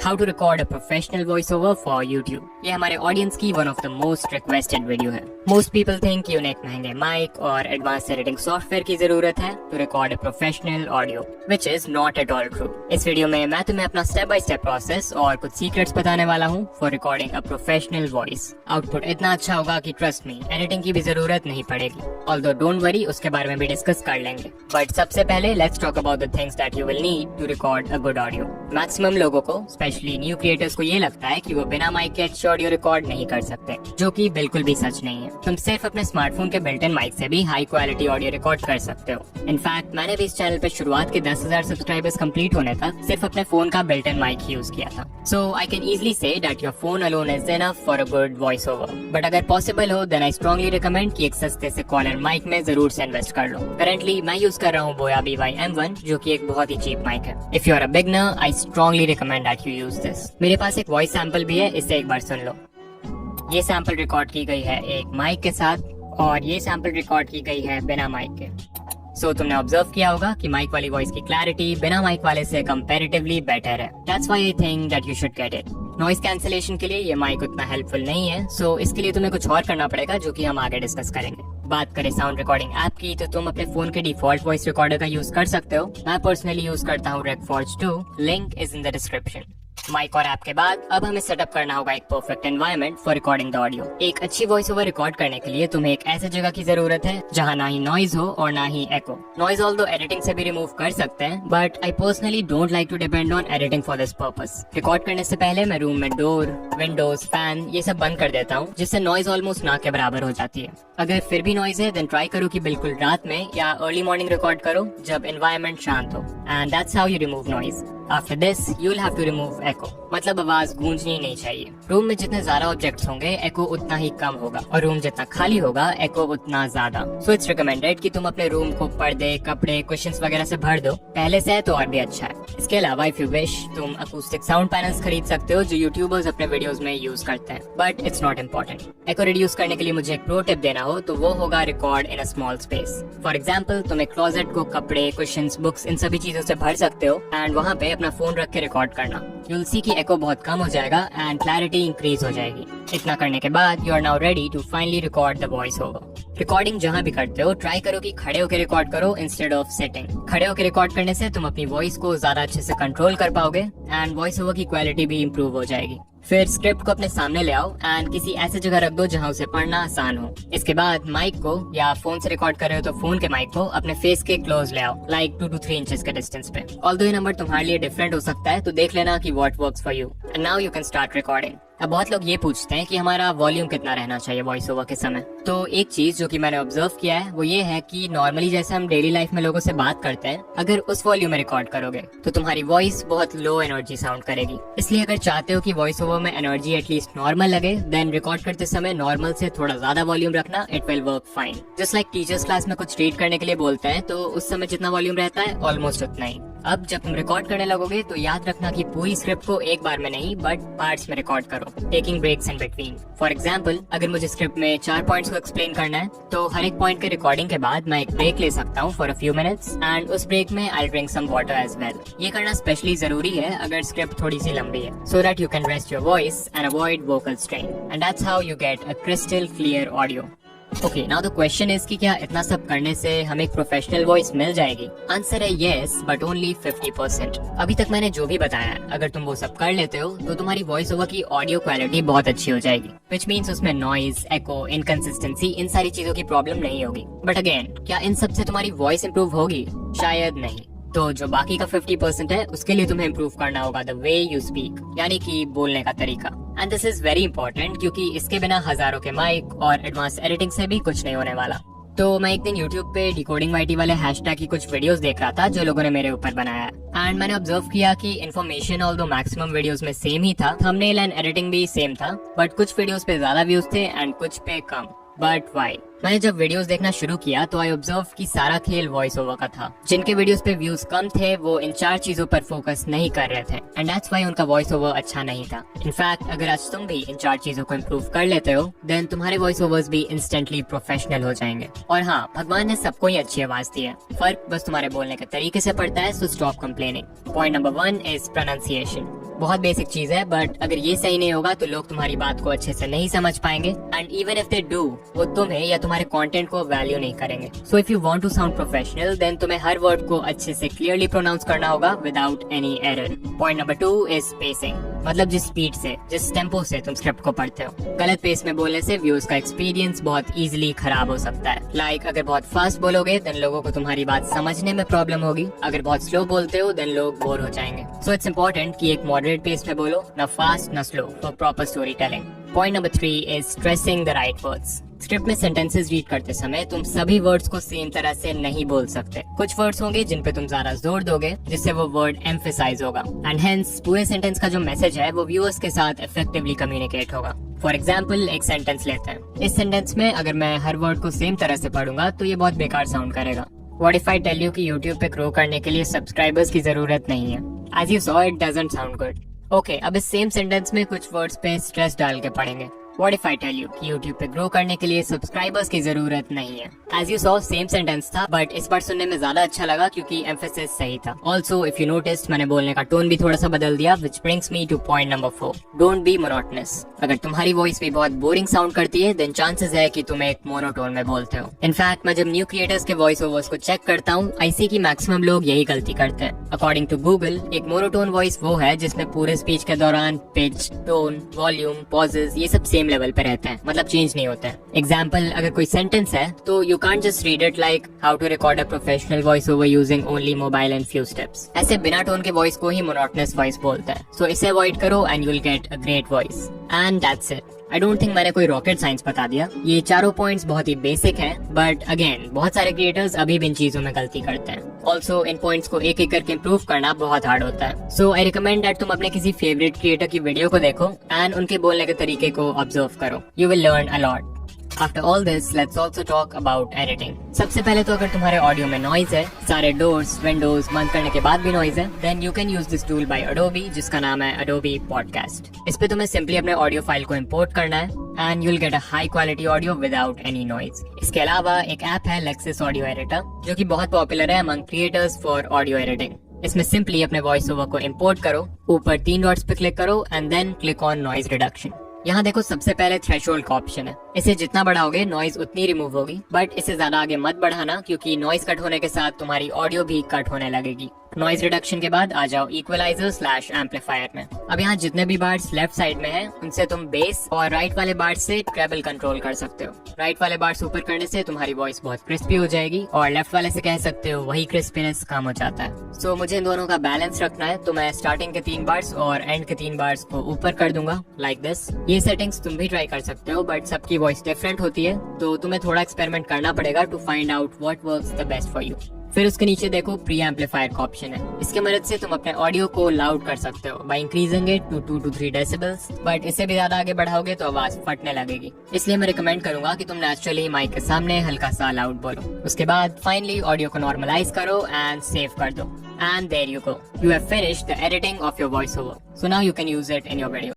How to record a professional voice over for YouTube. ये हमारे audience की one of the most requested video है। Most people think कि उन्हें एक महंगे माइक और एडवांस एडिटिंग सॉफ्टवेयर की जरूरत है to record a professional audio, which is not at all true. इस वीडियो में मैं तुम्हें अपना स्टेप बाय स्टेप प्रोसेस और कुछ सीक्रेट्स बताने वाला हूँ for recording a professional voice. Output इतना अच्छा होगा कि ट्रस्ट मी, एडिटिंग की भी जरूरत नहीं पड़ेगी। ऑल्दो डोंट वरी, उसके बारे में भी डिस्कस कर लेंगे। बट सबसे पहले let's talk about the things that you will need to record a good audio. Maximum लोगों को, स्पेशली न्यू क्रिएटर्स को, ये लगता है कि वो बिना माइक के अच्छे ऑडियो रिकॉर्ड नहीं कर सकते, जो कि बिल्कुल भी सच नहीं है। तुम सिर्फ अपने स्मार्टफोन के बिल्ट इन माइक से भी हाई क्वालिटी ऑडियो रिकॉर्ड कर सकते हो। इनफैक्ट मैंने भी इस चैनल पे शुरुआत के 10,000 सब्सक्राइबर्स कंप्लीट होने तक सिर्फ अपने फोन का बिल्ट इन माइक ही यूज किया था। So I can easily say that your phone alone is enough for a good voice over. But अगर पॉसिबल हो देन आई स्ट्रांगली रिकमेंड कि एक सस्ते से कॉर्नर माइक में जरूर से इन्वेस्ट कर लो। करेंटली मैं यूज कर रहा हूँ बोया BY M1, जो कि एक बहुत ही चीप माइक है। If you are a beginner I strongly recommend that you use this. मेरे पास एक वॉइस सैंपल भी है, इसे एक बार सुन लो। ये सैंपल रिकॉर्ड की गई है एक माइक के साथ और ये सैंपल रिकॉर्ड की गई है बिना माइक के। सो तुमने ऑब्जर्व किया होगा कि माइक वाली वॉइस की क्लैरिटी बिना माइक वाले से कंपैरेटिवली बेटर है। That's why I think that you should get it. Noise cancellation के लिए ये माइक उतना हेल्पफुल नहीं है, सो इसके लिए तुम्हें कुछ और करना पड़ेगा, जो कि हम आगे डिस्कस करेंगे। बात करें साउंड रिकॉर्डिंग ऐप की, तो तुम अपने फोन के डिफॉल्ट वॉइस रिकॉर्डर का यूज कर सकते हो। मैं पर्सनली यूज करता हूँ Recforge 2, link is in the description. Mic और ऐप के बाद अब हमें सेटअप करना होगा एक perfect environment for recording the audio. एक अच्छी वॉइस ओवर रिकॉर्ड करने के लिए तुम्हें एक ऐसे जगह की जरूरत है जहाँ ना ही नॉइज हो और ना ही एको। नॉइज ऑल्दो एडिटिंग से भी रिमूव कर सकते हैं, but I personally don't like to depend on editing for this purpose. Record करने से पहले मैं रूम में डोर, विंडोज, फैन ये सब बंद कर देता हूँ, जिससे नॉइज ऑलमोस्ट ना के बराबर हो जाती है। अगर फिर भी नॉइज है देन ट्राई करो कि बिल्कुल रात में या अर्ली मॉर्निंग रिकॉर्ड करो जब एनवायरनमेंट शांत हो, and that's how you remove noise. After this you will have to remove echo, मतलब आवाज गूंजनी नहीं चाहिए। रूम में जितने ज्यादा ऑब्जेक्ट्स होंगे एको उतना ही कम होगा, और रूम जितना खाली होगा एको उतना ज्यादा। सो इट्स रिकमेंडेड कि तुम अपने रूम को पर्दे, कपड़े, कुशन्स वगैरह से भर दो। पहले से है तो और भी अच्छा है। इसके अलावा इफ यू विश तुम अकूस्टिक साउंड पैनल्स खरीद सकते हो, जो यूट्यूबर्स अपने वीडियोस में यूज करते हैं, but it's not important. Echo reduce करने के लिए मुझे एक प्रो टिप देना हो तो वो होगा record in a small space. For example तुम एक क्लोजेट को कपड़े, कुशन्स, बुक्स इन सभी चीजों से भर सकते हो, एंड वहाँ पे अपना फोन रख के रिकॉर्ड करना। You'll see कि एको बहुत कम हो जाएगा एंड क्लैरिटी इंक्रीज हो जाएगी। इतना करने के बाद you are now ready to finally record the voice over. Recording जहाँ भी करते हो ट्राई करो कि खड़े होकर रिकॉर्ड करो इंस्टेड ऑफ सिटिंग। खड़े होकर रिकॉर्ड करने से तुम अपनी वॉइस को ज्यादा अच्छे से कंट्रोल कर पाओगे एंड वॉइस ओवर की क्वालिटी भी इम्प्रूव हो जाएगी। फिर स्क्रिप्ट को अपने सामने ले आओ एंड किसी ऐसे जगह रख दो जहाँ उसे पढ़ना आसान हो। इसके बाद माइक को, या फोन से रिकॉर्ड कर रहे हो तो फोन के माइक को अपने फेस के क्लोज ले आओ, लाइक 2 to 3 इंचेस के डिस्टेंस पे। ऑल्दो ये नंबर तुम्हारे लिए डिफरेंट हो सकता है, तो देख लेना कि what works for you. And now you can start recording. अब बहुत लोग ये पूछते हैं कि हमारा वॉल्यूम कितना रहना चाहिए वॉइस ओवर के समय। तो एक चीज जो कि मैंने ऑब्जर्व किया है वो ये है कि नॉर्मली जैसे हम डेली लाइफ में लोगों से बात करते हैं, अगर उस वॉल्यूम में रिकॉर्ड करोगे तो तुम्हारी वॉइस बहुत लो एनर्जी साउंड करेगी। इसलिए अगर चाहते हो कि वॉइस ओवर में एनर्जी एटलीस्ट नॉर्मल लगे, देन रिकॉर्ड करते समय नॉर्मल से थोड़ा ज्यादा वॉल्यूम रखना, it will work fine. Just like teachers class में कुछ रीड करने के लिए बोलते हैं तो उस समय जितना वॉल्यूम रहता है ऑलमोस्ट उतना ही। अब जब तुम रिकॉर्ड करने लगोगे तो याद रखना कि पूरी स्क्रिप्ट को एक बार में नहीं बट पार्ट्स में रिकॉर्ड करो, taking breaks in between. For example अगर मुझे स्क्रिप्ट में 4 पॉइंट्स को एक्सप्लेन करना है तो हर एक पॉइंट के रिकॉर्डिंग के बाद मैं एक ब्रेक ले सकता हूँ for a few minutes, and उस ब्रेक में I drink some water as well. ये करना स्पेशली जरूरी है अगर स्क्रिप्ट थोड़ी सी लंबी है, so that you can rest your voice and avoid vocal strain, and that's how you get a crystal clear audio. Okay, now the question is कि क्या इतना सब करने से हमें एक प्रोफेशनल वॉइस मिल जाएगी? आंसर है यस, बट ओनली 50%। अभी तक मैंने जो भी बताया है, अगर तुम वो सब कर लेते हो तो तुम्हारी वॉइस ओवर की ऑडियो क्वालिटी बहुत अच्छी हो जाएगी, विच मीन्स उसमें नॉइज, एको, इनकंसिस्टेंसी, इन सारी चीजों की प्रॉब्लम नहीं होगी। बट अगेन, क्या इन सब से तुम्हारी वॉइस इंप्रूव होगी? शायद नहीं। तो जो बाकी का 50% है उसके लिए तुम्हें इम्प्रूव करना होगा द वे यू स्पीक, यानी कि बोलने का तरीका। And this is very important क्योंकि इसके बिना हजारों के माइक और एडवांस एडिटिंग से भी कुछ नहीं होने वाला। तो मैं एक दिन YouTube पे डिकोडिंग YT वाले हैशटैग की कुछ वीडियोस देख रहा था जो लोगों ने मेरे ऊपर बनाया है, एंड मैंने ऑब्जर्व किया कि इन्फॉर्मेशन ऑल्दो मैक्सिमम वीडियोस में सेम ही था, थंबनेल एंड एडिटिंग भी सेम था, बट कुछ वीडियोस पे ज्यादा व्यूज थे एंड कुछ पे कम। But why? मैंने जब वीडियोस देखना शुरू किया तो आई ऑब्जर्व कि सारा खेल वॉइस ओवर का था। जिनके वीडियोस पे व्यूज कम थे वो इन 4 चीजों पर फोकस नहीं कर रहे थे, एंड दैट्स व्हाई उनका वॉइस ओवर अच्छा नहीं था। इनफैक्ट अगर आज तुम भी इन 4 चीजों को इम्प्रूव कर लेते हो देन तुम्हारे वॉइस ओवर्स भी इंस्टेंटली प्रोफेशनल हो जाएंगे। और हाँ, भगवान ने सबको ही अच्छी आवाज दी है, फर्क बस तुम्हारे बोलने के तरीके से पड़ता है, so stop complaining. Point number 1 is pronunciation. बहुत बेसिक चीज है, बट अगर ये सही नहीं होगा तो लोग तुम्हारी बात को अच्छे से नहीं समझ पाएंगे, and even if they do, वो तुम्हें या तुम्हारे कंटेंट को वैल्यू नहीं करेंगे। So if you want to sound professional, then तुम्हें हर वर्ड को अच्छे से क्लियरली प्रोनाउंस करना होगा without any error. Point number 2 is spacing, मतलब जिस स्पीड से, जिस टेम्पो से तुम स्क्रिप्ट को पढ़ते हो। गलत पेस में बोलने से व्यूअर्स का एक्सपीरियंस बहुत इजीली खराब हो सकता है। लाइक अगर बहुत फास्ट बोलोगे देन लोगों को तुम्हारी बात समझने में प्रॉब्लम होगी, अगर बहुत स्लो बोलते हो देन लोग बोर हो जाएंगे। सो इट्स इंपॉर्टेंट कि एक मॉडरेट पेस में बोलो, ना फास्ट ना slow, for proper story telling. Point number 3 is stressing the right words. Script में सेंटेंसेस रीड करते समय तुम सभी वर्ड्स को सेम तरह से नहीं बोल सकते। कुछ वर्ड्स होंगे जिन पे तुम ज्यादा जोर दोगे, जिससे वो वर्ड एम्फेसाइज होगा, एंड हेंस पूरे सेंटेंस का जो मैसेज है वो व्यूअर्स के साथ इफेक्टिवली कम्युनिकेट होगा। फॉर एग्जाम्पल एक सेंटेंस लेते हैं। इस सेंटेंस में अगर मैं हर वर्ड को सेम तरह से पढ़ूंगा तो ये बहुत बेकार साउंड करेगा। What if I tell you कि YouTube पे ग्रो करने के लिए सब्सक्राइबर्स की जरूरत नहीं है? As you saw, it doesn't sound good. Okay, अब इस सेम सेंटेंस में कुछ वर्ड्स पे स्ट्रेस डाल के पढ़ेंगे। What if I tell you कि YouTube पे ग्रो करने के लिए सब्सक्राइबर्स की जरूरत नहीं है? As you saw, same sentence था, बट इस बार सुनने में ज्यादा अच्छा लगा क्योंकि एम्फेसिस सही था। Also, if you noticed, मैंने बोलने का टोन भी थोड़ा सा बदल दिया, which brings me to point number 4. Don't be monotonous. अगर तुम्हारी वॉइस भी बहुत बोरिंग साउंड करती है, then chances है कि तुम एक मोनोटोन में बोलते हो। इनफैक्ट मैं जब न्यू क्रिएटर्स के वॉइस ओवर्स को चेक करता हूँ, I see कि मैक्सिमम लोग यही गलती करते हैं। अकॉर्डिंग टू गूगल, एक मोनोटोन वॉइस वो है जिसमें पूरे स्पीच के दौरान पिच, टोन, वॉल्यूम, पॉजेज ये सब सेम लेवल पे रहते हैं, मतलब चेंज नहीं होते हैं। एग्जाम्पल, अगर कोई सेंटेंस है तो you can't just read it like how to record a professional voice over using only mobile and few steps. ऐसे बिना टोन के वॉइस को ही मोनोटोनस वॉइस बोलते हैं। सो इसे अवॉइड करो and you will get a great voice, and that's it. I don't think मैंने कोई रॉकेट साइंस बता दिया। ये चारों पॉइंट्स बहुत ही बेसिक हैं, बट अगेन बहुत सारे क्रिएटर्स अभी भी इन चीजों में गलती करते हैं। ऑल्सो इन पॉइंट्स को एक एक करके इम्प्रूव करना बहुत हार्ड होता है। सो आई रिकमेंड दैट तुम अपने किसी फेवरेट क्रिएटर की वीडियो को देखो एंड उनके बोलने के तरीके को ऑब्जर्व करो। You will learn a lot. After all this, let's also talk about editing. सबसे पहले तो अगर तुम्हारे ऑडियो में नॉइज है, सारे डोर्स, विंडोज बंद करने के बाद भी नॉइज है, then you can use this tool by Adobe, जिसका नाम है Adobe Podcast. इस पे तुम्हें सिंपली अपने ऑडियो फाइल को इंपोर्ट करना है and you'll get a high quality audio without any noise. इसके अलावा एक ऐप है Lexis Audio Editor, जो कि बहुत पॉपुलर है among creators for audio editing. इसमें सिंपली अपने वॉइस ओवर को इंपोर्ट करो, ऊपर 3 डॉट्स पे क्लिक करो and then click on noise reduction. यहाँ देखो सबसे पहले थ्रेशोल्ड का ऑप्शन है। इसे जितना बढ़ाओगे नॉइज उतनी रिमूव होगी, बट इसे ज्यादा आगे मत बढ़ाना क्योंकि नॉइज कट होने के साथ तुम्हारी ऑडियो भी कट होने लगेगी। नॉइज रिडक्शन के बाद आ जाओ इक्वलाइजर/एम्पलीफायर में। अब यहाँ जितने भी बार्स लेफ्ट साइड में हैं, उनसे तुम बेस और राइट वाले बार्स से ट्रेबल कंट्रोल कर सकते हो। राइट वाले बार्स ऊपर करने से तुम्हारी वॉइस बहुत क्रिस्पी हो जाएगी और लेफ्ट वाले से कह सकते हो वही क्रिस्पीनेस कम हो जाता है। सो मुझे इन दोनों का बैलेंस रखना है, तो मैं स्टार्टिंग के 3 बार्स और एंड के 3 बार्स को ऊपर कर दूंगा लाइक दिस। ये सेटिंग्स तुम भी ट्राई कर सकते हो, बट सबकी वॉइस डिफरेंट होती है, तो तुम्हें थोड़ा एक्सपेरिमेंट करना पड़ेगा to find out what works the best for you. फिर उसके नीचे देखो प्री एम्पलीफायर का ऑप्शन है। इसके मदद से तुम अपने ऑडियो को लाउड कर सकते हो by increasing it to 2 to 3 decibels, but इससे भी ज्यादा आगे बढ़ाओगे तो आवाज फटने लगेगी। इसलिए मैं रिकमेंड करूंगा कि तुम नेचुरली माइक के सामने हल्का सा लाउड बोलो। उसके बाद फाइनली ऑडियो को नॉर्मलाइज करो एंड सेव कर दो, and there you go, you have finished the editing of your voice over. So now you can use it in your video.